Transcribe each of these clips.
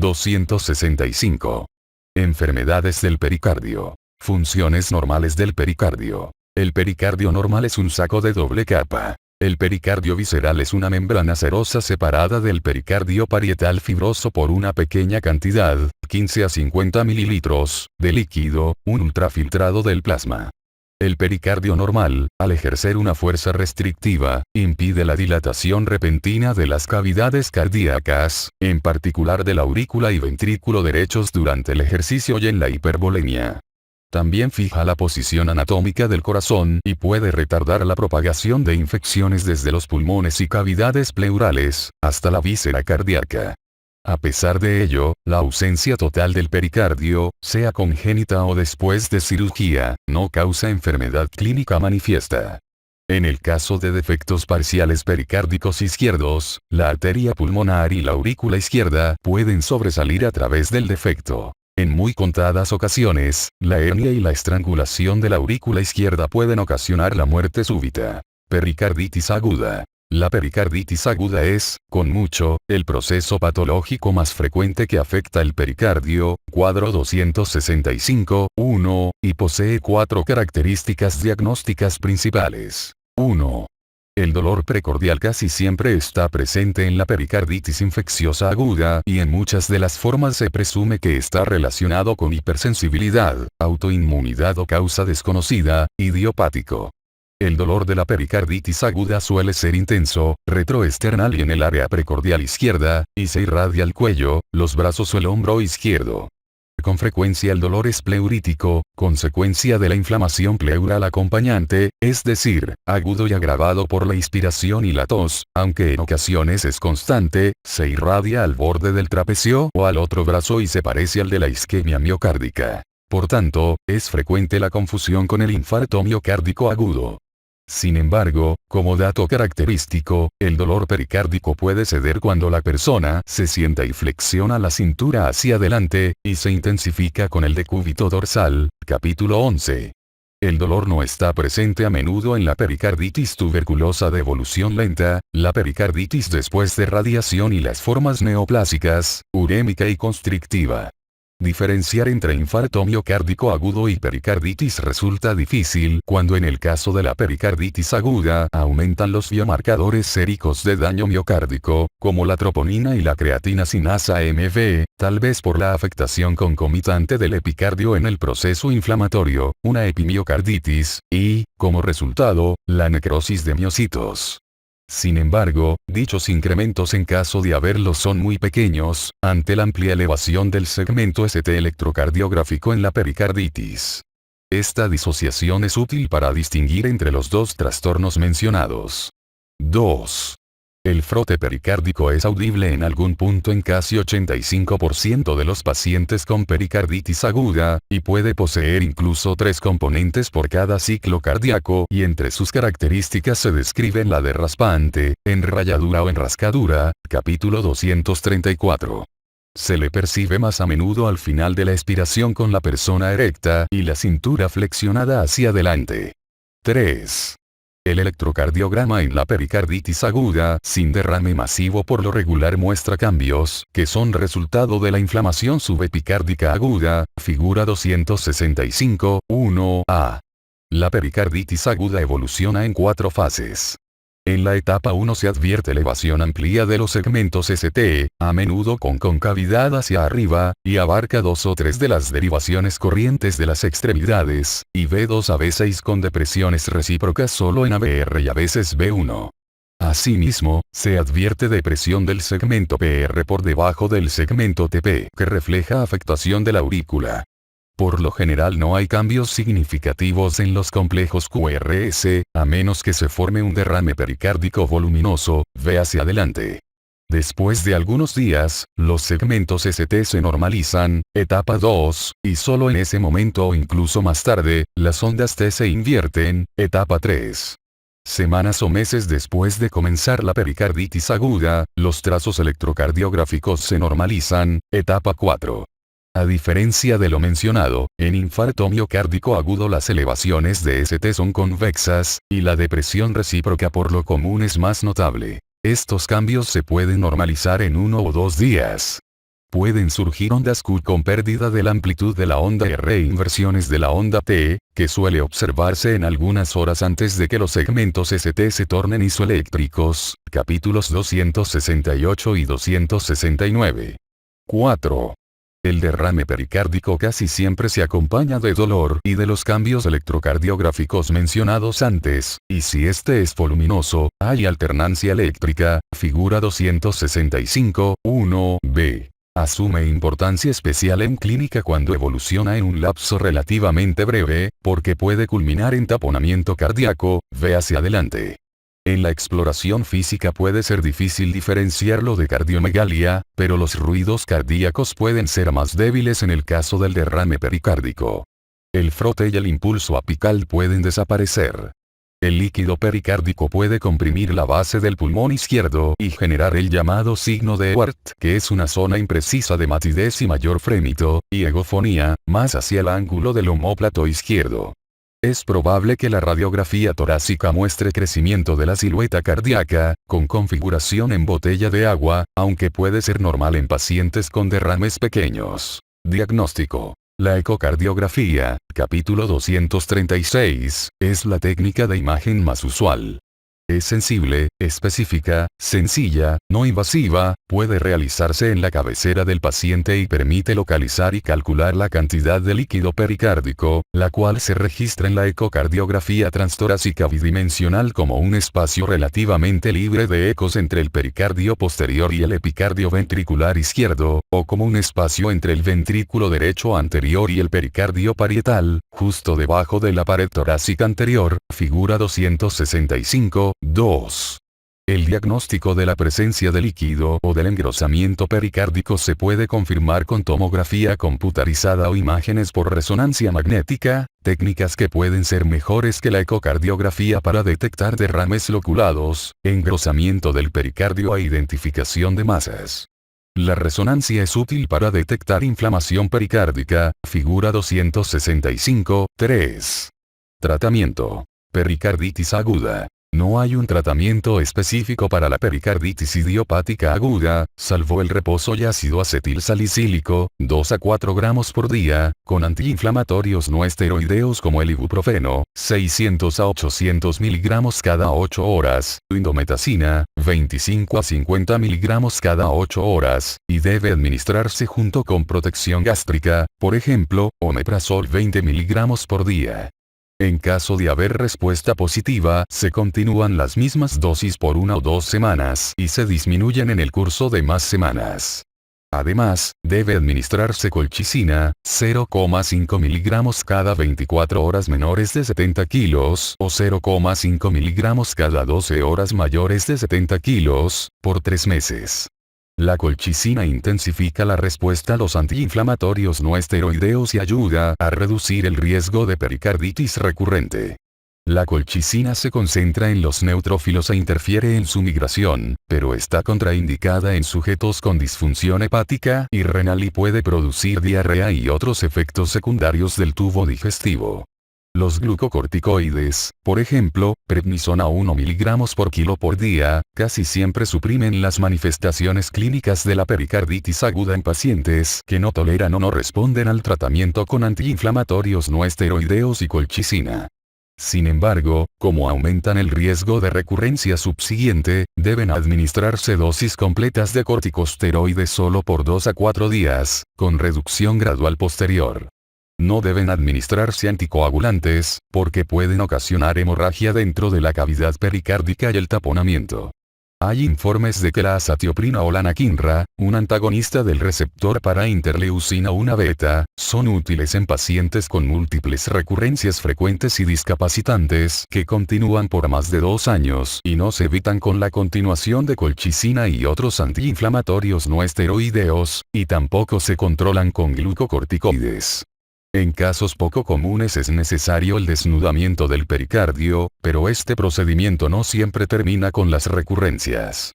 265. Enfermedades del pericardio. Funciones normales del pericardio. El pericardio normal es un saco de doble capa. El pericardio visceral es una membrana serosa separada del pericardio parietal fibroso por una pequeña cantidad, 15 a 50 mililitros, de líquido, un ultrafiltrado del plasma. El pericardio normal, al ejercer una fuerza restrictiva, impide la dilatación repentina de las cavidades cardíacas, en particular de la aurícula y ventrículo derechos durante el ejercicio y en la hipervolemia. También fija la posición anatómica del corazón y puede retardar la propagación de infecciones desde los pulmones y cavidades pleurales, hasta la víscera cardíaca. A pesar de ello, la ausencia total del pericardio, sea congénita o después de cirugía, no causa enfermedad clínica manifiesta. En el caso de defectos parciales pericárdicos izquierdos, la arteria pulmonar y la aurícula izquierda pueden sobresalir a través del defecto. En muy contadas ocasiones, la hernia y la estrangulación de la aurícula izquierda pueden ocasionar la muerte súbita. Pericarditis aguda. La pericarditis aguda es, con mucho, el proceso patológico más frecuente que afecta el pericardio, cuadro 265.1, y posee 4 características diagnósticas principales. 1. El dolor precordial casi siempre está presente en la pericarditis infecciosa aguda y en muchas de las formas se presume que está relacionado con hipersensibilidad, autoinmunidad o causa desconocida, idiopático. El dolor de la pericarditis aguda suele ser intenso, retroesternal y en el área precordial izquierda, y se irradia al cuello, los brazos o el hombro izquierdo. Con frecuencia el dolor es pleurítico, consecuencia de la inflamación pleural acompañante, es decir, agudo y agravado por la inspiración y la tos, aunque en ocasiones es constante, se irradia al borde del trapecio o al otro brazo y se parece al de la isquemia miocárdica. Por tanto, es frecuente la confusión con el infarto miocárdico agudo. Sin embargo, como dato característico, el dolor pericárdico puede ceder cuando la persona se sienta y flexiona la cintura hacia adelante, y se intensifica con el decúbito dorsal, capítulo 11. El dolor no está presente a menudo en la pericarditis tuberculosa de evolución lenta, la pericarditis después de radiación y las formas neoplásicas, urémica y constrictiva. Diferenciar entre infarto miocárdico agudo y pericarditis resulta difícil cuando en el caso de la pericarditis aguda aumentan los biomarcadores séricos de daño miocárdico, como la troponina y la creatina sinasa MV, tal vez por la afectación concomitante del epicardio en el proceso inflamatorio, una epimiocarditis, y, como resultado, la necrosis de miocitos. Sin embargo, dichos incrementos en caso de haberlos son muy pequeños, ante la amplia elevación del segmento ST electrocardiográfico en la pericarditis. Esta disociación es útil para distinguir entre los dos trastornos mencionados. 2. El frote pericárdico es audible en algún punto en casi 85% de los pacientes con pericarditis aguda, y puede poseer incluso 3 componentes por cada ciclo cardíaco y entre sus características se describen la de raspante, enrayadura o enrascadura, capítulo 234. Se le percibe más a menudo al final de la expiración con la persona erecta y la cintura flexionada hacia adelante. 3. El electrocardiograma en la pericarditis aguda sin derrame masivo por lo regular muestra cambios que son resultado de la inflamación subepicárdica aguda, figura 265.1a. La pericarditis aguda evoluciona en 4 fases. En la etapa 1 se advierte elevación amplia de los segmentos ST, a menudo con concavidad hacia arriba, y abarca 2 o 3 de las derivaciones corrientes de las extremidades, y B2 a B6 con depresiones recíprocas solo en ABR y a veces B1. Asimismo, se advierte depresión del segmento PR por debajo del segmento TP, que refleja afectación de la aurícula. Por lo general no hay cambios significativos en los complejos QRS, a menos que se forme un derrame pericárdico voluminoso, ve hacia adelante. Después de algunos días, los segmentos ST se normalizan, etapa 2, y solo en ese momento o incluso más tarde, las ondas T se invierten, etapa 3. Semanas o meses después de comenzar la pericarditis aguda, los trazos electrocardiográficos se normalizan, etapa 4. A diferencia de lo mencionado, en infarto miocárdico agudo las elevaciones de ST son convexas, y la depresión recíproca por lo común es más notable. Estos cambios se pueden normalizar en 1 o 2 días. Pueden surgir ondas Q con pérdida de la amplitud de la onda R e inversiones de la onda T, que suele observarse en algunas horas antes de que los segmentos ST se tornen isoeléctricos, capítulos 268 y 269. 4. El derrame pericárdico casi siempre se acompaña de dolor y de los cambios electrocardiográficos mencionados antes, y si este es voluminoso, hay alternancia eléctrica, figura 265, 1b. Asume importancia especial en clínica cuando evoluciona en un lapso relativamente breve, porque puede culminar en taponamiento cardíaco, ve hacia adelante. En la exploración física puede ser difícil diferenciarlo de cardiomegalia, pero los ruidos cardíacos pueden ser más débiles en el caso del derrame pericárdico. El frote y el impulso apical pueden desaparecer. El líquido pericárdico puede comprimir la base del pulmón izquierdo y generar el llamado signo de Ewart, que es una zona imprecisa de matidez y mayor frémito, y egofonía, más hacia el ángulo del omóplato izquierdo. Es probable que la radiografía torácica muestre crecimiento de la silueta cardíaca, con configuración en botella de agua, aunque puede ser normal en pacientes con derrames pequeños. Diagnóstico. La ecocardiografía, capítulo 236, es la técnica de imagen más usual. Es sensible, específica, sencilla, no invasiva, puede realizarse en la cabecera del paciente y permite localizar y calcular la cantidad de líquido pericárdico, la cual se registra en la ecocardiografía transtorácica bidimensional como un espacio relativamente libre de ecos entre el pericardio posterior y el epicardio ventricular izquierdo, o como un espacio entre el ventrículo derecho anterior y el pericardio parietal, justo debajo de la pared torácica anterior, figura 265. 2. El diagnóstico de la presencia de líquido o del engrosamiento pericárdico se puede confirmar con tomografía computarizada o imágenes por resonancia magnética, técnicas que pueden ser mejores que la ecocardiografía para detectar derrames loculados, engrosamiento del pericardio e identificación de masas. La resonancia es útil para detectar inflamación pericárdica, figura 265, 3. Tratamiento. Pericarditis aguda. No hay un tratamiento específico para la pericarditis idiopática aguda, salvo el reposo y ácido acetilsalicílico, 2 a 4 gramos por día, con antiinflamatorios no esteroideos como el ibuprofeno, 600 a 800 miligramos cada 8 horas, indometacina, 25 a 50 miligramos cada 8 horas, y debe administrarse junto con protección gástrica, por ejemplo, omeprazol 20 miligramos por día. En caso de haber respuesta positiva, se continúan las mismas dosis por 1 o 2 semanas y se disminuyen en el curso de más semanas. Además, debe administrarse colchicina, 0,5 miligramos cada 24 horas menores de 70 kilos o 0,5 miligramos cada 12 horas mayores de 70 kilos, por 3 meses. La colchicina intensifica la respuesta a los antiinflamatorios no esteroideos y ayuda a reducir el riesgo de pericarditis recurrente. La colchicina se concentra en los neutrófilos e interfiere en su migración, pero está contraindicada en sujetos con disfunción hepática y renal y puede producir diarrea y otros efectos secundarios del tubo digestivo. Los glucocorticoides, por ejemplo, prednisona 1 miligramos por kilo por día, casi siempre suprimen las manifestaciones clínicas de la pericarditis aguda en pacientes que no toleran o no responden al tratamiento con antiinflamatorios no esteroideos y colchicina. Sin embargo, como aumentan el riesgo de recurrencia subsiguiente, deben administrarse dosis completas de corticosteroides solo por 2 a 4 días, con reducción gradual posterior. No deben administrarse anticoagulantes, porque pueden ocasionar hemorragia dentro de la cavidad pericárdica y el taponamiento. Hay informes de que la azatioprina o la anakinra, un antagonista del receptor para interleucina 1 beta, son útiles en pacientes con múltiples recurrencias frecuentes y discapacitantes que continúan por más de 2 años y no se evitan con la continuación de colchicina y otros antiinflamatorios no esteroideos, y tampoco se controlan con glucocorticoides. En casos poco comunes es necesario el desnudamiento del pericardio, pero este procedimiento no siempre termina con las recurrencias.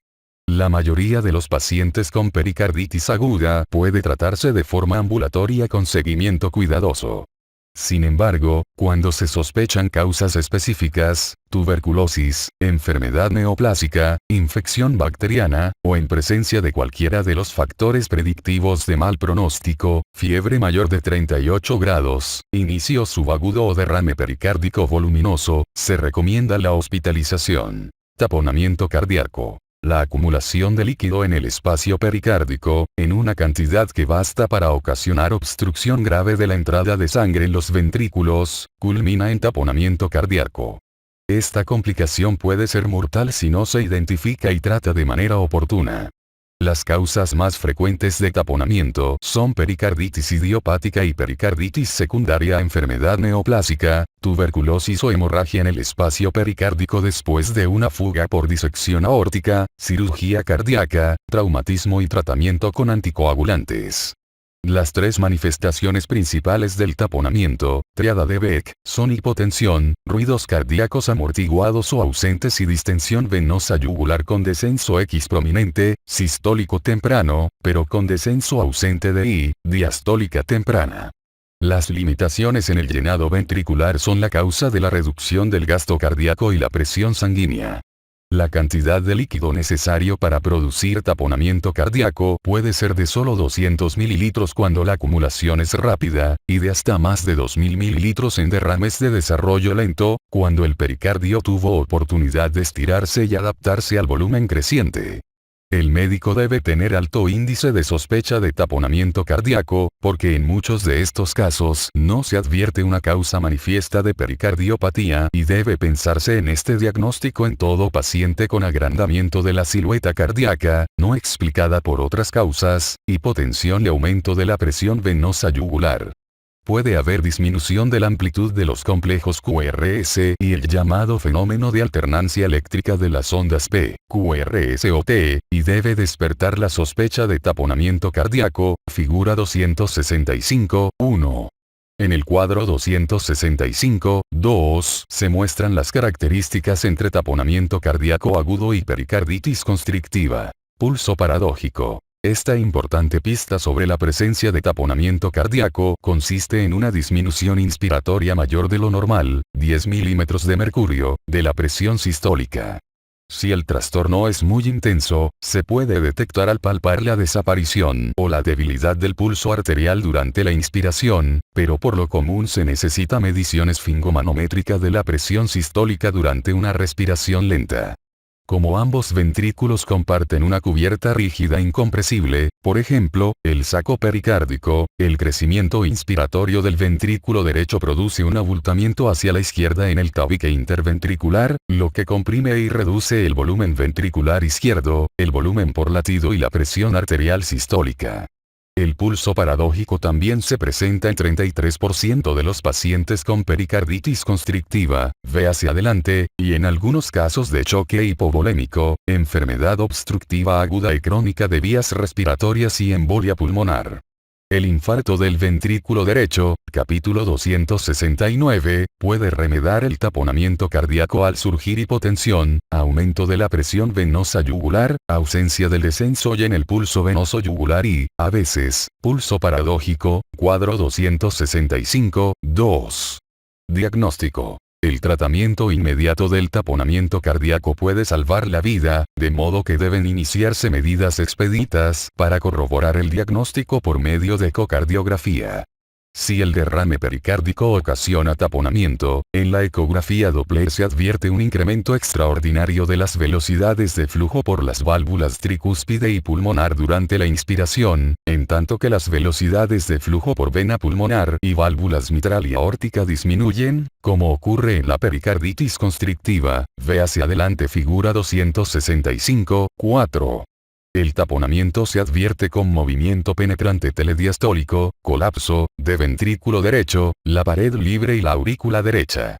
La mayoría de los pacientes con pericarditis aguda puede tratarse de forma ambulatoria con seguimiento cuidadoso. Sin embargo, cuando se sospechan causas específicas, tuberculosis, enfermedad neoplásica, infección bacteriana, o en presencia de cualquiera de los factores predictivos de mal pronóstico, fiebre mayor de 38 grados, inicio subagudo o derrame pericárdico voluminoso, se recomienda la hospitalización. Taponamiento cardíaco. La acumulación de líquido en el espacio pericárdico, en una cantidad que basta para ocasionar obstrucción grave de la entrada de sangre en los ventrículos, culmina en taponamiento cardíaco. Esta complicación puede ser mortal si no se identifica y trata de manera oportuna. Las causas más frecuentes de taponamiento son pericarditis idiopática y pericarditis secundaria a enfermedad neoplásica, tuberculosis o hemorragia en el espacio pericárdico después de una fuga por disección aórtica, cirugía cardíaca, traumatismo y tratamiento con anticoagulantes. Las tres manifestaciones principales del taponamiento, triada de Beck, son hipotensión, ruidos cardíacos amortiguados o ausentes y distensión venosa yugular con descenso X prominente, sistólico temprano, pero con descenso ausente de Y, diastólica temprana. Las limitaciones en el llenado ventricular son la causa de la reducción del gasto cardíaco y la presión sanguínea. La cantidad de líquido necesario para producir taponamiento cardíaco puede ser de solo 200 mililitros cuando la acumulación es rápida, y de hasta más de 2000 mililitros en derrames de desarrollo lento, cuando el pericardio tuvo oportunidad de estirarse y adaptarse al volumen creciente. El médico debe tener alto índice de sospecha de taponamiento cardíaco, porque en muchos de estos casos no se advierte una causa manifiesta de pericardiopatía y debe pensarse en este diagnóstico en todo paciente con agrandamiento de la silueta cardíaca, no explicada por otras causas, hipotensión y aumento de la presión venosa yugular. Puede haber disminución de la amplitud de los complejos QRS y el llamado fenómeno de alternancia eléctrica de las ondas P, QRS o T, y debe despertar la sospecha de taponamiento cardíaco, figura 265, 1. En el cuadro 265, 2, se muestran las características entre taponamiento cardíaco agudo y pericarditis constrictiva. Pulso paradójico. Esta importante pista sobre la presencia de taponamiento cardíaco consiste en una disminución inspiratoria mayor de lo normal, 10 milímetros de mercurio, de la presión sistólica. Si el trastorno es muy intenso, se puede detectar al palpar la desaparición o la debilidad del pulso arterial durante la inspiración, pero por lo común se necesita medición esfingomanométrica de la presión sistólica durante una respiración lenta. Como ambos ventrículos comparten una cubierta rígida incompresible, por ejemplo, el saco pericárdico, el crecimiento inspiratorio del ventrículo derecho produce un abultamiento hacia la izquierda en el tabique interventricular, lo que comprime y reduce el volumen ventricular izquierdo, el volumen por latido y la presión arterial sistólica. El pulso paradójico también se presenta en 33% de los pacientes con pericarditis constrictiva, ve hacia adelante, y en algunos casos de choque hipovolémico, enfermedad obstructiva aguda y crónica de vías respiratorias y embolia pulmonar. El infarto del ventrículo derecho, capítulo 269, puede remediar el taponamiento cardíaco al surgir hipotensión, aumento de la presión venosa yugular, ausencia del descenso y en el pulso venoso yugular y, a veces, pulso paradójico, cuadro 265, 2. Diagnóstico. El tratamiento inmediato del taponamiento cardíaco puede salvar la vida, de modo que deben iniciarse medidas expeditas para corroborar el diagnóstico por medio de ecocardiografía. Si el derrame pericárdico ocasiona taponamiento, en la ecografía Doppler se advierte un incremento extraordinario de las velocidades de flujo por las válvulas tricúspide y pulmonar durante la inspiración, en tanto que las velocidades de flujo por vena pulmonar y válvulas mitral y aórtica disminuyen, como ocurre en la pericarditis constrictiva, ve hacia adelante figura 265, 4. El taponamiento se advierte con movimiento penetrante telediastólico, colapso, de ventrículo derecho, la pared libre y la aurícula derecha.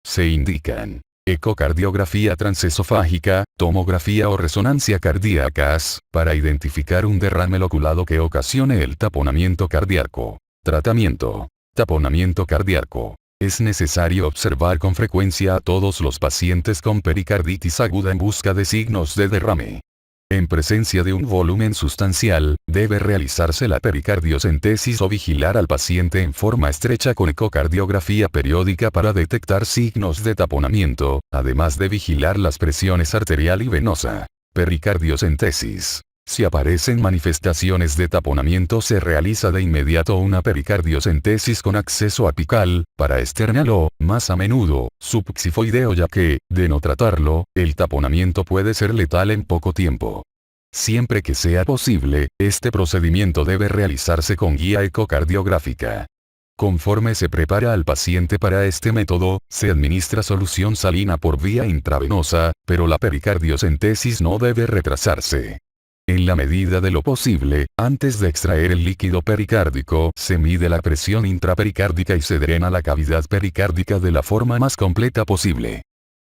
Se indican ecocardiografía transesofágica, tomografía o resonancia cardíacas, para identificar un derrame loculado que ocasione el taponamiento cardíaco. Tratamiento. Taponamiento cardíaco. Es necesario observar con frecuencia a todos los pacientes con pericarditis aguda en busca de signos de derrame. En presencia de un volumen sustancial, debe realizarse la pericardiocentesis o vigilar al paciente en forma estrecha con ecocardiografía periódica para detectar signos de taponamiento, además de vigilar las presiones arterial y venosa. Pericardiocentesis. Si aparecen manifestaciones de taponamiento, se realiza de inmediato una pericardiocentesis con acceso apical, paraesternal o, más a menudo, subxifoideo, ya que, de no tratarlo, el taponamiento puede ser letal en poco tiempo. Siempre que sea posible, este procedimiento debe realizarse con guía ecocardiográfica. Conforme se prepara al paciente para este método, se administra solución salina por vía intravenosa, pero la pericardiocentesis no debe retrasarse. En la medida de lo posible, antes de extraer el líquido pericárdico, se mide la presión intrapericárdica y se drena la cavidad pericárdica de la forma más completa posible.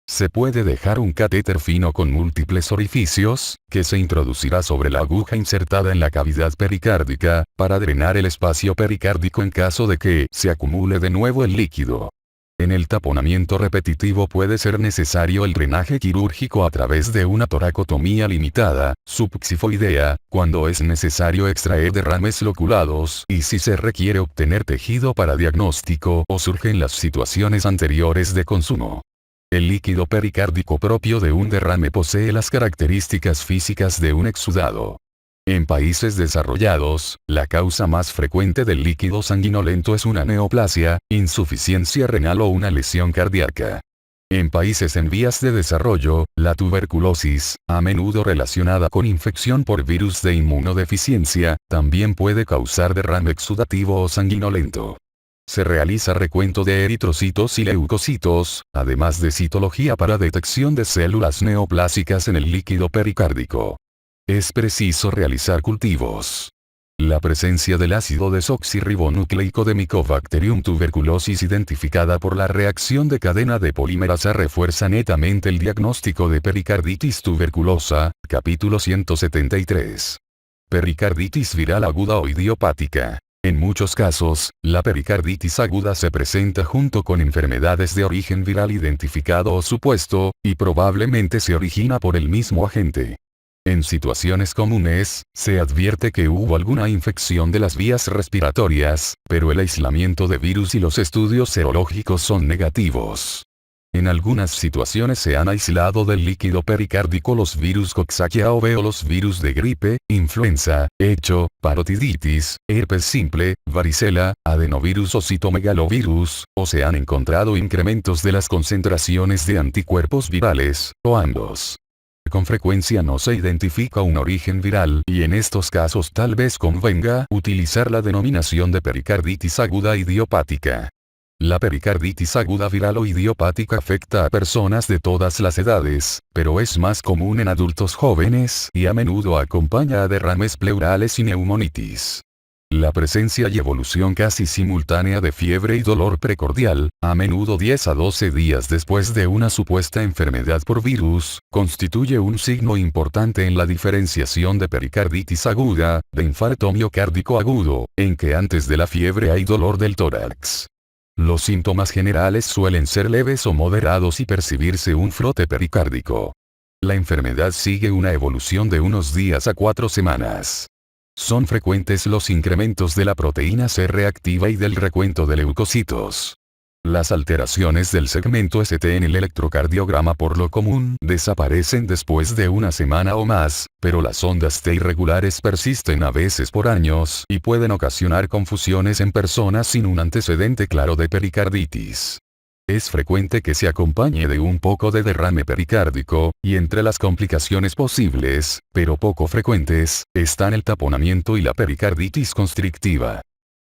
Se puede dejar un catéter fino con múltiples orificios, que se introducirá sobre la aguja insertada en la cavidad pericárdica, para drenar el espacio pericárdico en caso de que se acumule de nuevo el líquido. En el taponamiento repetitivo puede ser necesario el drenaje quirúrgico a través de una toracotomía limitada, subxifoidea, cuando es necesario extraer derrames loculados y si se requiere obtener tejido para diagnóstico o surgen las situaciones anteriores de consumo. El líquido pericárdico propio de un derrame posee las características físicas de un exudado. En países desarrollados, la causa más frecuente del líquido sanguinolento es una neoplasia, insuficiencia renal o una lesión cardíaca. En países en vías de desarrollo, la tuberculosis, a menudo relacionada con infección por virus de inmunodeficiencia, también puede causar derrame exudativo o sanguinolento. Se realiza recuento de eritrocitos y leucocitos, además de citología para detección de células neoplásicas en el líquido pericárdico. Es preciso realizar cultivos. La presencia del ácido desoxirribonucleico de Mycobacterium tuberculosis identificada por la reacción de cadena de polimerasa refuerza netamente el diagnóstico de pericarditis tuberculosa, capítulo 173. Pericarditis viral aguda o idiopática. En muchos casos, la pericarditis aguda se presenta junto con enfermedades de origen viral identificado o supuesto, y probablemente se origina por el mismo agente. En situaciones comunes, se advierte que hubo alguna infección de las vías respiratorias, pero el aislamiento de virus y los estudios serológicos son negativos. En algunas situaciones se han aislado del líquido pericárdico los virus Coxsackia o los virus de gripe, influenza, hecho, parotiditis, herpes simple, varicela, adenovirus o citomegalovirus, o se han encontrado incrementos de las concentraciones de anticuerpos virales, o ambos. Con frecuencia no se identifica un origen viral y en estos casos tal vez convenga utilizar la denominación de pericarditis aguda idiopática. La pericarditis aguda viral o idiopática afecta a personas de todas las edades, pero es más común en adultos jóvenes y a menudo acompaña a derrames pleurales y neumonitis. La presencia y evolución casi simultánea de fiebre y dolor precordial, a menudo 10 a 12 días después de una supuesta enfermedad por virus, constituye un signo importante en la diferenciación de pericarditis aguda, de infarto miocárdico agudo, en que antes de la fiebre hay dolor del tórax. Los síntomas generales suelen ser leves o moderados y percibirse un frote pericárdico. La enfermedad sigue una evolución de unos días a 4 semanas. Son frecuentes los incrementos de la proteína C reactiva y del recuento de leucocitos. Las alteraciones del segmento ST en el electrocardiograma por lo común desaparecen después de una semana o más, pero las ondas T irregulares persisten a veces por años y pueden ocasionar confusiones en personas sin un antecedente claro de pericarditis. Es frecuente que se acompañe de un poco de derrame pericárdico, y entre las complicaciones posibles, pero poco frecuentes, están el taponamiento y la pericarditis constrictiva.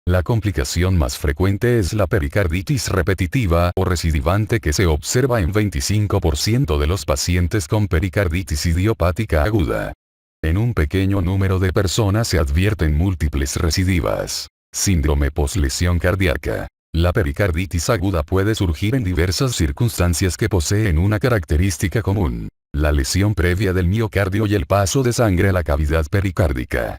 La complicación más frecuente es la pericarditis repetitiva o recidivante que se observa en 25% de los pacientes con pericarditis idiopática aguda. En un pequeño número de personas se advierten múltiples recidivas. Síndrome poslesión cardíaca. La pericarditis aguda puede surgir en diversas circunstancias que poseen una característica común: la lesión previa del miocardio y el paso de sangre a la cavidad pericárdica.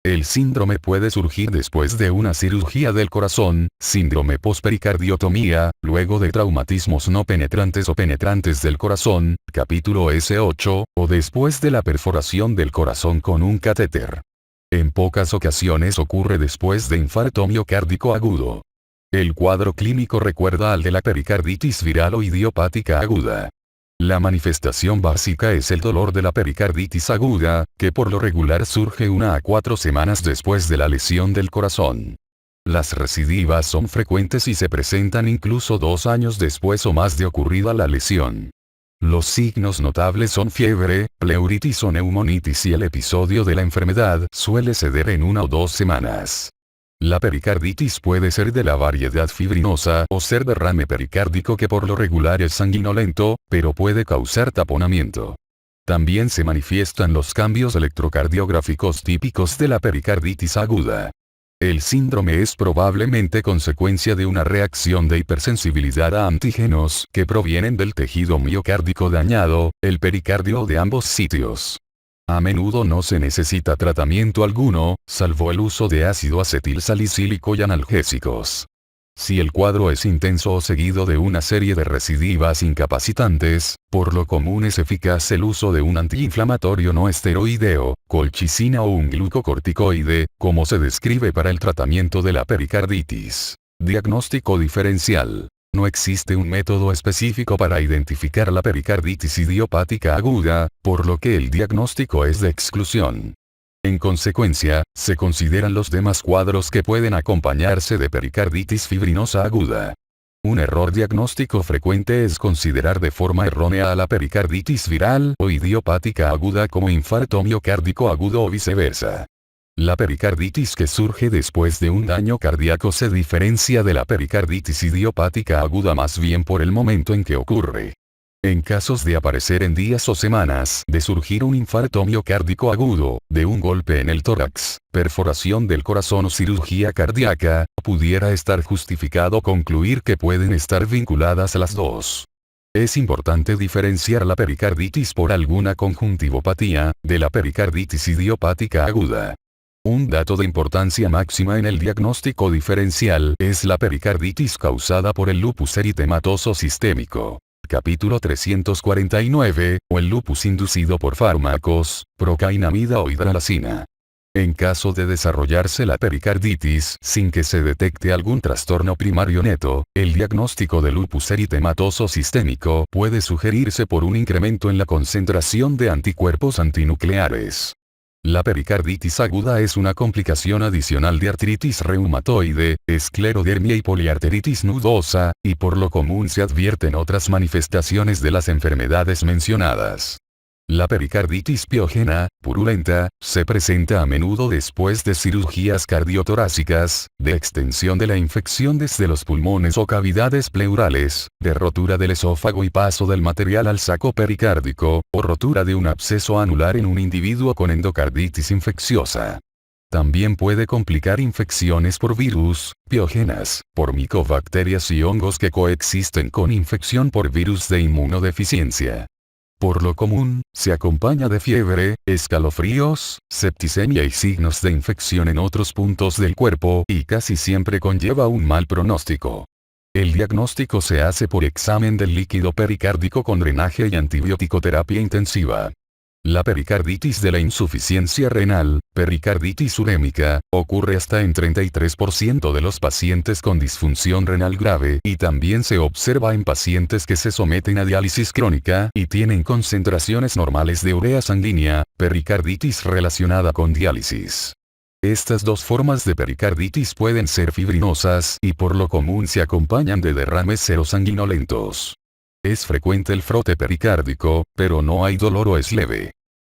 El síndrome puede surgir después de una cirugía del corazón, síndrome pospericardiotomía, luego de traumatismos no penetrantes o penetrantes del corazón, capítulo S8, o después de la perforación del corazón con un catéter. En pocas ocasiones ocurre después de infarto miocárdico agudo. El cuadro clínico recuerda al de la pericarditis viral o idiopática aguda. La manifestación básica es el dolor de la pericarditis aguda, que por lo regular surge 1 a 4 semanas después de la lesión del corazón. Las recidivas son frecuentes y se presentan incluso 2 años después o más de ocurrida la lesión. Los signos notables son fiebre, pleuritis o neumonitis y el episodio de la enfermedad suele ceder en 1 o 2 semanas. La pericarditis puede ser de la variedad fibrinosa o ser derrame pericárdico que por lo regular es sanguinolento, pero puede causar taponamiento. También se manifiestan los cambios electrocardiográficos típicos de la pericarditis aguda. El síndrome es probablemente consecuencia de una reacción de hipersensibilidad a antígenos que provienen del tejido miocárdico dañado, el pericardio o de ambos sitios. A menudo no se necesita tratamiento alguno, salvo el uso de ácido acetilsalicílico y analgésicos. Si el cuadro es intenso o seguido de una serie de recidivas incapacitantes, por lo común es eficaz el uso de un antiinflamatorio no esteroideo, colchicina o un glucocorticoide, como se describe para el tratamiento de la pericarditis. Diagnóstico diferencial. No existe un método específico para identificar la pericarditis idiopática aguda, por lo que el diagnóstico es de exclusión. En consecuencia, se consideran los demás cuadros que pueden acompañarse de pericarditis fibrinosa aguda. Un error diagnóstico frecuente es considerar de forma errónea a la pericarditis viral o idiopática aguda como infarto miocárdico agudo o viceversa. La pericarditis que surge después de un daño cardíaco se diferencia de la pericarditis idiopática aguda más bien por el momento en que ocurre. En casos de aparecer en días o semanas de surgir un infarto miocárdico agudo, de un golpe en el tórax, perforación del corazón o cirugía cardíaca, pudiera estar justificado concluir que pueden estar vinculadas las dos. Es importante diferenciar la pericarditis por alguna conjuntivopatía, de la pericarditis idiopática aguda. Un dato de importancia máxima en el diagnóstico diferencial es la pericarditis causada por el lupus eritematoso sistémico. Capítulo 349, o el lupus inducido por fármacos, procainamida o hidralazina. En caso de desarrollarse la pericarditis sin que se detecte algún trastorno primario neto, el diagnóstico de lupus eritematoso sistémico puede sugerirse por un incremento en la concentración de anticuerpos antinucleares. La pericarditis aguda es una complicación adicional de artritis reumatoide, esclerodermia y poliarteritis nudosa, y por lo común se advierten otras manifestaciones de las enfermedades mencionadas. La pericarditis piógena, purulenta, se presenta a menudo después de cirugías cardiotorácicas, de extensión de la infección desde los pulmones o cavidades pleurales, de rotura del esófago y paso del material al saco pericárdico, o rotura de un absceso anular en un individuo con endocarditis infecciosa. También puede complicar infecciones por virus, piógenas, por micobacterias y hongos que coexisten con infección por virus de inmunodeficiencia. Por lo común, se acompaña de fiebre, escalofríos, septicemia y signos de infección en otros puntos del cuerpo, y casi siempre conlleva un mal pronóstico. El diagnóstico se hace por examen del líquido pericárdico con drenaje y antibiótico-terapia intensiva. La pericarditis de la insuficiencia renal, pericarditis urémica, ocurre hasta en 33% de los pacientes con disfunción renal grave y también se observa en pacientes que se someten a diálisis crónica y tienen concentraciones normales de urea sanguínea, pericarditis relacionada con diálisis. Estas dos formas de pericarditis pueden ser fibrinosas y por lo común se acompañan de derrames serosanguinolentos. Es frecuente el frote pericárdico, pero no hay dolor o es leve.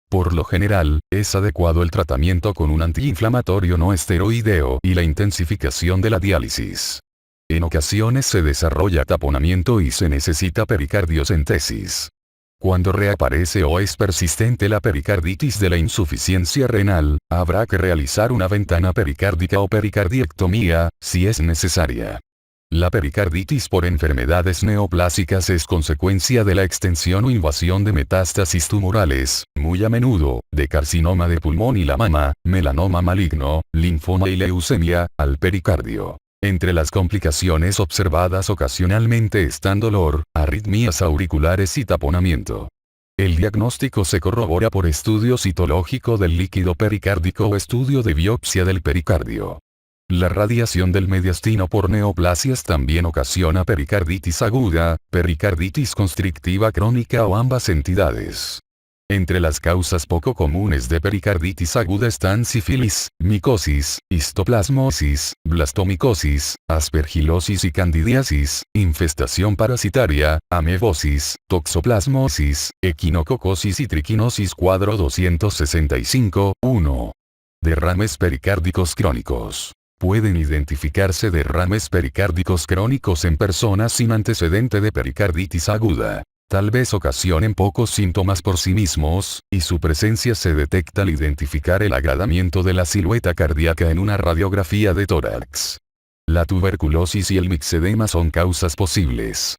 Por lo general, es adecuado el tratamiento con un antiinflamatorio no esteroideo y la intensificación de la diálisis. En ocasiones se desarrolla taponamiento y se necesita pericardiocentesis. Cuando reaparece o es persistente la pericarditis de la insuficiencia renal, habrá que realizar una ventana pericárdica o pericardiectomía, si es necesaria. La pericarditis por enfermedades neoplásicas es consecuencia de la extensión o invasión de metástasis tumorales, muy a menudo, de carcinoma de pulmón y la mama, melanoma maligno, linfoma y leucemia, al pericardio. Entre las complicaciones observadas ocasionalmente están dolor, arritmias auriculares y taponamiento. El diagnóstico se corrobora por estudio citológico del líquido pericárdico o estudio de biopsia del pericardio. La radiación del mediastino por neoplasias también ocasiona pericarditis aguda, pericarditis constrictiva crónica o ambas entidades. Entre las causas poco comunes de pericarditis aguda están sífilis, micosis, histoplasmosis, blastomicosis, aspergilosis y candidiasis, infestación parasitaria, amebosis, toxoplasmosis, equinococosis y triquinosis. Cuadro 265, 1. Derrames pericárdicos crónicos. Pueden identificarse derrames pericárdicos crónicos en personas sin antecedente de pericarditis aguda. Tal vez ocasionen pocos síntomas por sí mismos, y su presencia se detecta al identificar el agradamiento de la silueta cardíaca en una radiografía de tórax. La tuberculosis y el mixedema son causas posibles.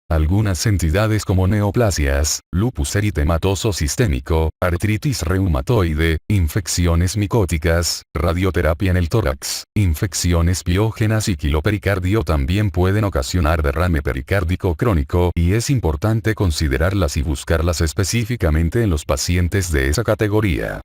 Algunas entidades como neoplasias, lupus eritematoso sistémico, artritis reumatoide, infecciones micóticas, radioterapia en el tórax, infecciones piógenas y quilopericardio también pueden ocasionar derrame pericárdico crónico y es importante considerarlas y buscarlas específicamente en los pacientes de esa categoría.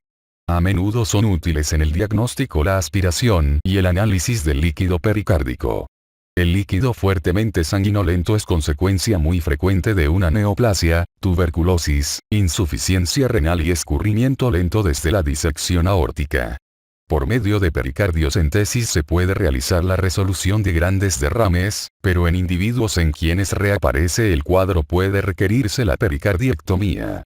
A menudo son útiles en el diagnóstico la aspiración y el análisis del líquido pericárdico. El líquido fuertemente sanguinolento es consecuencia muy frecuente de una neoplasia, tuberculosis, insuficiencia renal y escurrimiento lento desde la disección aórtica. Por medio de pericardiocentesis se puede realizar la resolución de grandes derrames, pero en individuos en quienes reaparece el cuadro puede requerirse la pericardiectomía.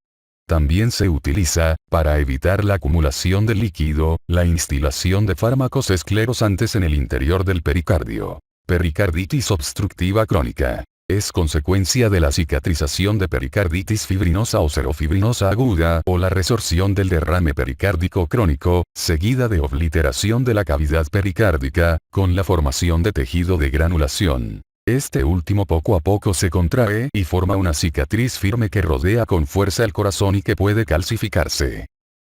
También se utiliza, para evitar la acumulación de líquido, la instilación de fármacos esclerosantes en el interior del pericardio. Pericarditis obstructiva crónica. Es consecuencia de la cicatrización de pericarditis fibrinosa o serofibrinosa aguda o la resorción del derrame pericárdico crónico, seguida de obliteración de la cavidad pericárdica, con la formación de tejido de granulación. Este último poco a poco se contrae y forma una cicatriz firme que rodea con fuerza el corazón y que puede calcificarse.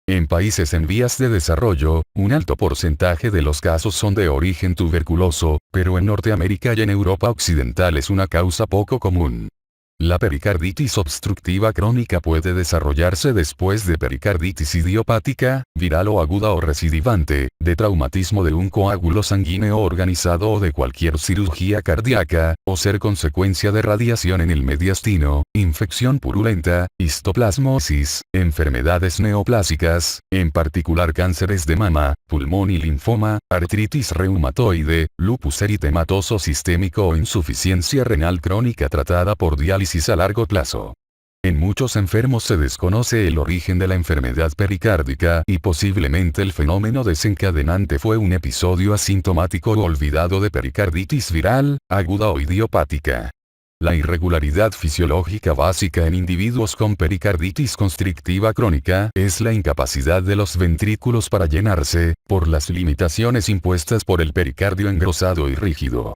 En países en vías de desarrollo, un alto porcentaje de los casos son de origen tuberculoso, pero en Norteamérica y en Europa Occidental es una causa poco común. La pericarditis obstructiva crónica puede desarrollarse después de pericarditis idiopática, viral o aguda o recidivante, de traumatismo de un coágulo sanguíneo organizado o de cualquier cirugía cardíaca, o ser consecuencia de radiación en el mediastino, infección purulenta, histoplasmosis, enfermedades neoplásicas, en particular cánceres de mama, pulmón y linfoma, artritis reumatoide, lupus eritematoso sistémico o insuficiencia renal crónica tratada por diálisis a largo plazo. En muchos enfermos se desconoce el origen de la enfermedad pericárdica y posiblemente el fenómeno desencadenante fue un episodio asintomático o olvidado de pericarditis viral, aguda o idiopática. La irregularidad fisiológica básica en individuos con pericarditis constrictiva crónica es la incapacidad de los ventrículos para llenarse, por las limitaciones impuestas por el pericardio engrosado y rígido.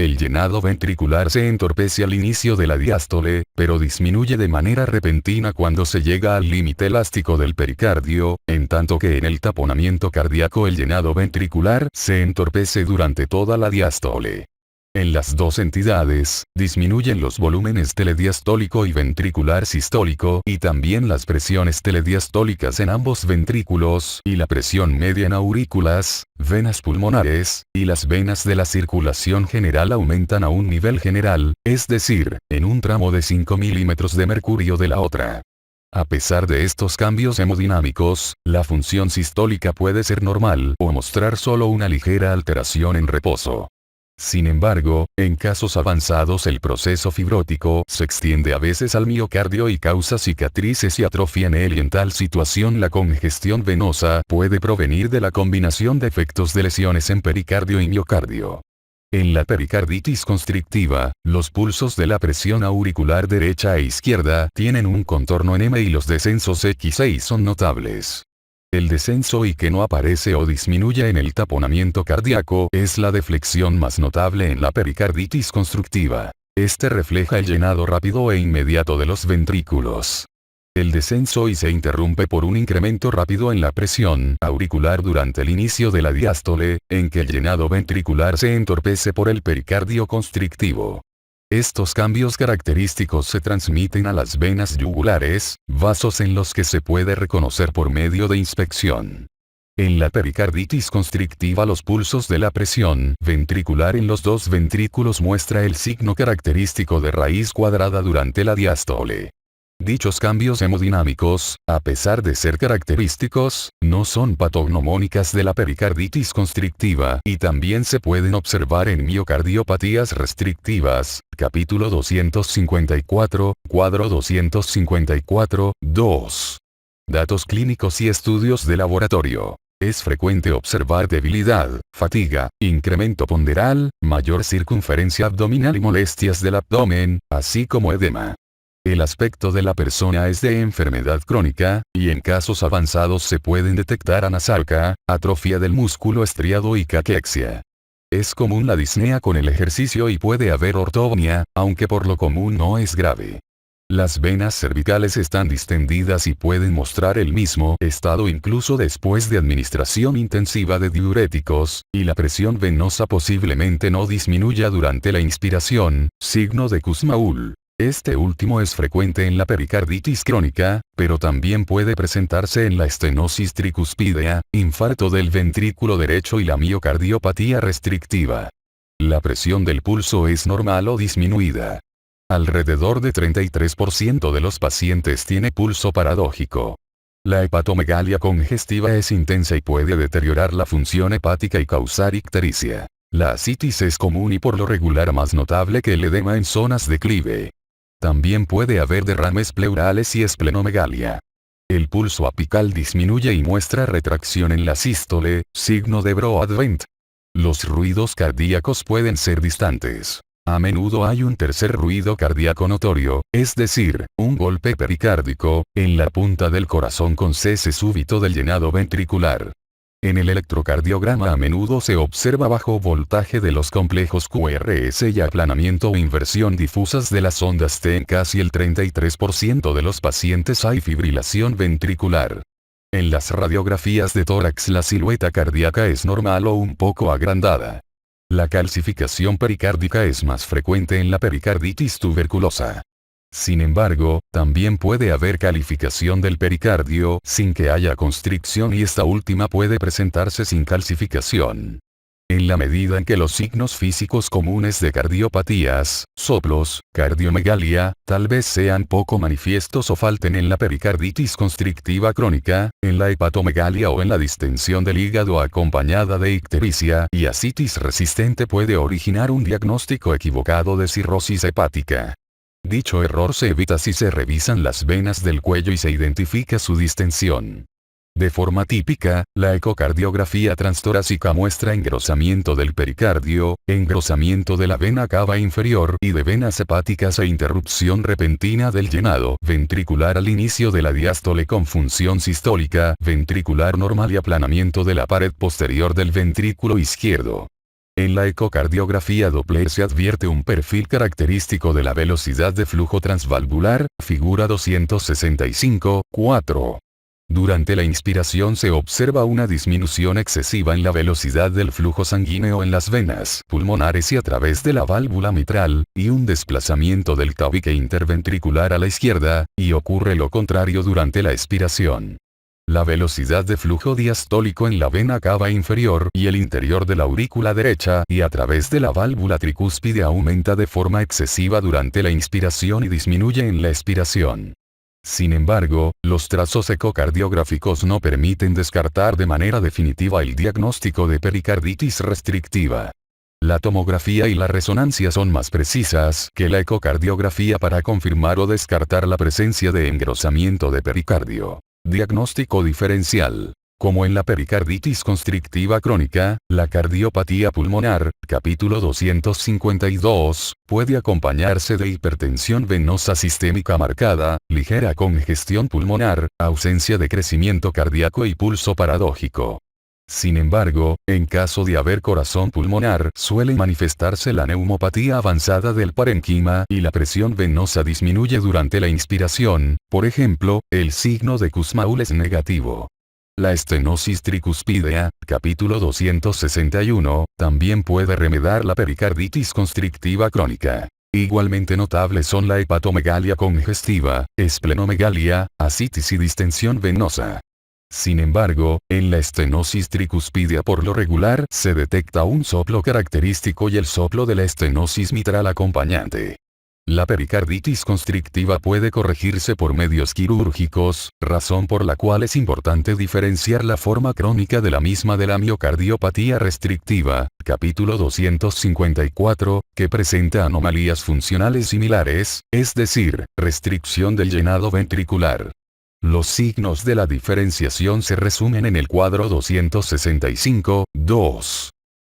El llenado ventricular se entorpece al inicio de la diástole, pero disminuye de manera repentina cuando se llega al límite elástico del pericardio, en tanto que en el taponamiento cardíaco el llenado ventricular se entorpece durante toda la diástole. En las dos entidades, disminuyen los volúmenes telediastólico y ventricular sistólico y también las presiones telediastólicas en ambos ventrículos y la presión media en aurículas, venas pulmonares, y las venas de la circulación general aumentan a un nivel general, es decir, en un tramo de 5 milímetros de mercurio de la otra. A pesar de estos cambios hemodinámicos, la función sistólica puede ser normal o mostrar solo una ligera alteración en reposo. Sin embargo, en casos avanzados el proceso fibrótico se extiende a veces al miocardio y causa cicatrices y atrofia en él y en tal situación la congestión venosa puede provenir de la combinación de efectos de lesiones en pericardio y miocardio. En la pericarditis constrictiva, los pulsos de la presión auricular derecha e izquierda tienen un contorno en M y los descensos X e Y son notables. El descenso y que no aparece o disminuye en el taponamiento cardíaco es la deflexión más notable en la pericarditis constructiva. Este refleja el llenado rápido e inmediato de los ventrículos. El descenso y se interrumpe por un incremento rápido en la presión auricular durante el inicio de la diástole, en que el llenado ventricular se entorpece por el pericardio constrictivo. Estos cambios característicos se transmiten a las venas yugulares, vasos en los que se puede reconocer por medio de inspección. En la pericarditis constrictiva los pulsos de la presión ventricular en los dos ventrículos muestra el signo característico de raíz cuadrada durante la diástole. Dichos cambios hemodinámicos, a pesar de ser característicos, no son patognomónicas de la pericarditis constrictiva y también se pueden observar en miocardiopatías restrictivas, capítulo 254, cuadro 254, 2. Datos clínicos y estudios de laboratorio. Es frecuente observar debilidad, fatiga, incremento ponderal, mayor circunferencia abdominal y molestias del abdomen, así como edema. El aspecto de la persona es de enfermedad crónica, y en casos avanzados se pueden detectar anasalca, atrofia del músculo estriado y caquexia. Es común la disnea con el ejercicio y puede haber ortognia, aunque por lo común no es grave. Las venas cervicales están distendidas y pueden mostrar el mismo estado incluso después de administración intensiva de diuréticos, y la presión venosa posiblemente no disminuya durante la inspiración, signo de Kussmaul. Este último es frecuente en la pericarditis crónica, pero también puede presentarse en la estenosis tricuspidea, infarto del ventrículo derecho y la miocardiopatía restrictiva. La presión del pulso es normal o disminuida. Alrededor de 33% de los pacientes tiene pulso paradójico. La hepatomegalia congestiva es intensa y puede deteriorar la función hepática y causar ictericia. La ascitis es común y por lo regular más notable que el edema en zonas de declive. También puede haber derrames pleurales y esplenomegalia. El pulso apical disminuye y muestra retracción en la sístole, signo de Broadbent. Los ruidos cardíacos pueden ser distantes. A menudo hay un tercer ruido cardíaco notorio, es decir, un golpe pericárdico, en la punta del corazón con cese súbito del llenado ventricular. En el electrocardiograma a menudo se observa bajo voltaje de los complejos QRS y aplanamiento o inversión difusas de las ondas T. En casi el 33% de los pacientes hay fibrilación ventricular. En las radiografías de tórax la silueta cardíaca es normal o un poco agrandada. La calcificación pericárdica es más frecuente en la pericarditis tuberculosa. Sin embargo, también puede haber calificación del pericardio sin que haya constricción y esta última puede presentarse sin calcificación. En la medida en que los signos físicos comunes de cardiopatías, soplos, cardiomegalia, tal vez sean poco manifiestos o falten en la pericarditis constrictiva crónica, en la hepatomegalia o en la distensión del hígado acompañada de ictericia y ascitis resistente puede originar un diagnóstico equivocado de cirrosis hepática. Dicho error se evita si se revisan las venas del cuello y se identifica su distensión. De forma típica, la ecocardiografía transtorácica muestra engrosamiento del pericardio, engrosamiento de la vena cava inferior y de venas hepáticas e interrupción repentina del llenado ventricular al inicio de la diástole con función sistólica ventricular normal y aplanamiento de la pared posterior del ventrículo izquierdo. En la ecocardiografía Doppler se advierte un perfil característico de la velocidad de flujo transvalvular, figura 265, 4. Durante la inspiración se observa una disminución excesiva en la velocidad del flujo sanguíneo en las venas pulmonares y a través de la válvula mitral, y un desplazamiento del tabique interventricular a la izquierda, y ocurre lo contrario durante la expiración. La velocidad de flujo diastólico en la vena cava inferior y el interior de la aurícula derecha y a través de la válvula tricúspide aumenta de forma excesiva durante la inspiración y disminuye en la expiración. Sin embargo, los trazos ecocardiográficos no permiten descartar de manera definitiva el diagnóstico de pericarditis restrictiva. La tomografía y la resonancia son más precisas que la ecocardiografía para confirmar o descartar la presencia de engrosamiento de pericardio. Diagnóstico diferencial. Como en la pericarditis constrictiva crónica, la cardiopatía pulmonar, capítulo 252, puede acompañarse de hipertensión venosa sistémica marcada, ligera congestión pulmonar, ausencia de crecimiento cardíaco y pulso paradójico. Sin embargo, en caso de haber corazón pulmonar, suele manifestarse la neumopatía avanzada del parenquima y la presión venosa disminuye durante la inspiración, por ejemplo, el signo de Kussmaul es negativo. La estenosis tricuspidea, capítulo 261, también puede remediar la pericarditis constrictiva crónica. Igualmente notables son la hepatomegalia congestiva, esplenomegalia, ascitis y distensión venosa. Sin embargo, en la estenosis tricuspidea por lo regular se detecta un soplo característico y el soplo de la estenosis mitral acompañante. La pericarditis constrictiva puede corregirse por medios quirúrgicos, razón por la cual es importante diferenciar la forma crónica de la misma de la miocardiopatía restrictiva, capítulo 254, que presenta anomalías funcionales similares, es decir, restricción del llenado ventricular. Los signos de la diferenciación se resumen en el cuadro 265, 2.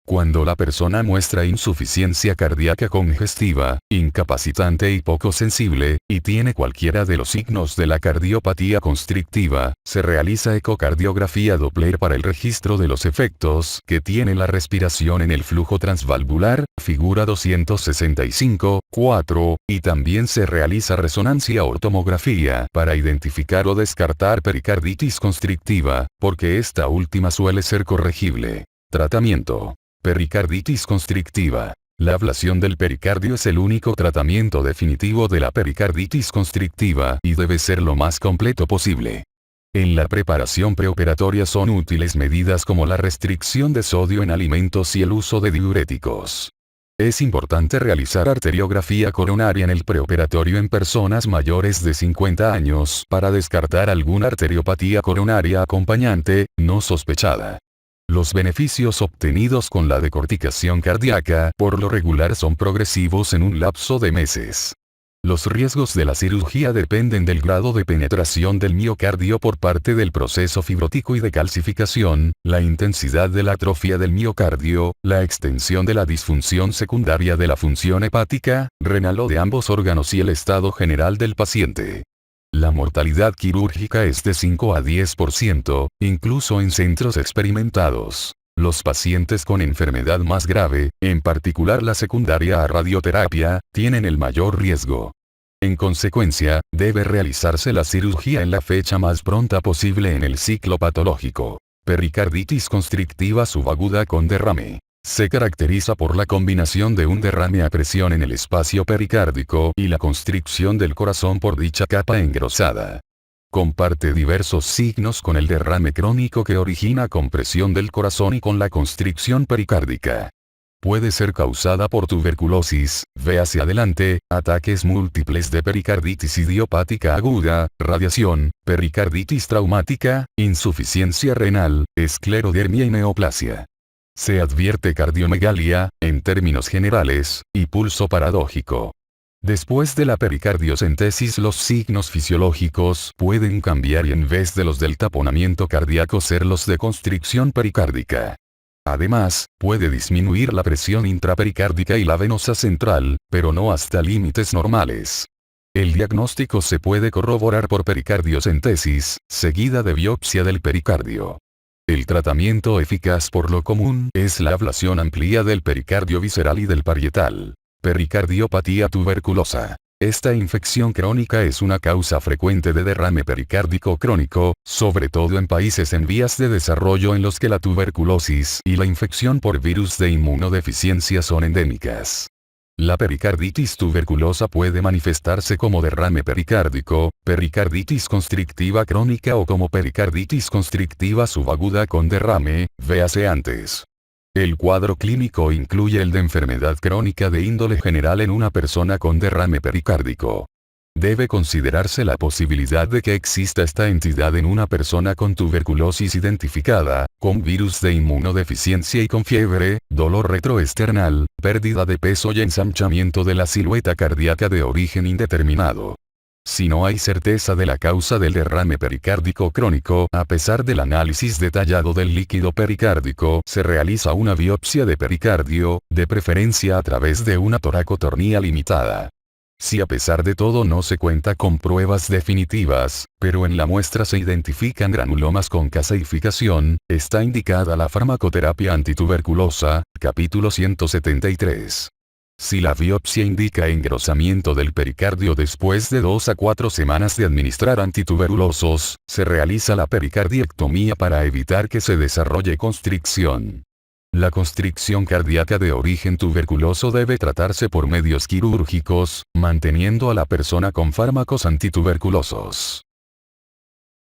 Cuando la persona muestra insuficiencia cardíaca congestiva, incapacitante y poco sensible, y tiene cualquiera de los signos de la cardiopatía constrictiva, se realiza ecocardiografía Doppler para el registro de los efectos que tiene la respiración en el flujo transvalvular, figura 265, 4, y también se realiza resonancia o tomografía para identificar o descartar pericarditis constrictiva, porque esta última suele ser corregible. Tratamiento. Pericarditis constrictiva. La ablación del pericardio es el único tratamiento definitivo de la pericarditis constrictiva y debe ser lo más completo posible. En la preparación preoperatoria son útiles medidas como la restricción de sodio en alimentos y el uso de diuréticos. Es importante realizar arteriografía coronaria en el preoperatorio en personas mayores de 50 años para descartar alguna arteriopatía coronaria acompañante, no sospechada. Los beneficios obtenidos con la decorticación cardíaca por lo regular son progresivos en un lapso de meses. Los riesgos de la cirugía dependen del grado de penetración del miocardio por parte del proceso fibrótico y de calcificación, la intensidad de la atrofia del miocardio, la extensión de la disfunción secundaria de la función hepática, renal o de ambos órganos y el estado general del paciente. La mortalidad quirúrgica es de 5 a 10%, incluso en centros experimentados. Los pacientes con enfermedad más grave, en particular la secundaria a radioterapia, tienen el mayor riesgo. En consecuencia, debe realizarse la cirugía en la fecha más pronta posible en el ciclo patológico. Pericarditis constrictiva subaguda con derrame. Se caracteriza por la combinación de un derrame a presión en el espacio pericárdico y la constricción del corazón por dicha capa engrosada. Comparte diversos signos con el derrame crónico que origina compresión del corazón y con la constricción pericárdica. Puede ser causada por tuberculosis, véase adelante, ataques múltiples de pericarditis idiopática aguda, radiación, pericarditis traumática, insuficiencia renal, esclerodermia y neoplasia. Se advierte cardiomegalia, en términos generales, y pulso paradójico. Después de la pericardiocentesis los signos fisiológicos pueden cambiar y en vez de los del taponamiento cardíaco ser los de constricción pericárdica. Además, puede disminuir la presión intrapericárdica y la venosa central, pero no hasta límites normales. El diagnóstico se puede corroborar por pericardiocentesis, seguida de biopsia del pericardio. El tratamiento eficaz por lo común es la ablación amplia del pericardio visceral y del parietal. Pericardiopatía tuberculosa. Esta infección crónica es una causa frecuente de derrame pericárdico crónico, sobre todo en países en vías de desarrollo en los que la tuberculosis y la infección por virus de inmunodeficiencia son endémicas. La pericarditis tuberculosa puede manifestarse como derrame pericárdico, pericarditis constrictiva crónica o como pericarditis constrictiva subaguda con derrame, véase antes. El cuadro clínico incluye el de enfermedad crónica de índole general en una persona con derrame pericárdico. Debe considerarse la posibilidad de que exista esta entidad en una persona con tuberculosis identificada, con virus de inmunodeficiencia y con fiebre, dolor retroesternal, pérdida de peso y ensanchamiento de la silueta cardíaca de origen indeterminado. Si no hay certeza de la causa del derrame pericárdico crónico, a pesar del análisis detallado del líquido pericárdico, se realiza una biopsia de pericardio, de preferencia a través de una toracotomía limitada. Si a pesar de todo no se cuenta con pruebas definitivas, pero en la muestra se identifican granulomas con caseificación, está indicada la farmacoterapia antituberculosa, capítulo 173. Si la biopsia indica engrosamiento del pericardio después de 2 a 4 semanas de administrar antituberulosos, se realiza la pericardiectomía para evitar que se desarrolle constricción. La constricción cardíaca de origen tuberculoso debe tratarse por medios quirúrgicos, manteniendo a la persona con fármacos antituberculosos.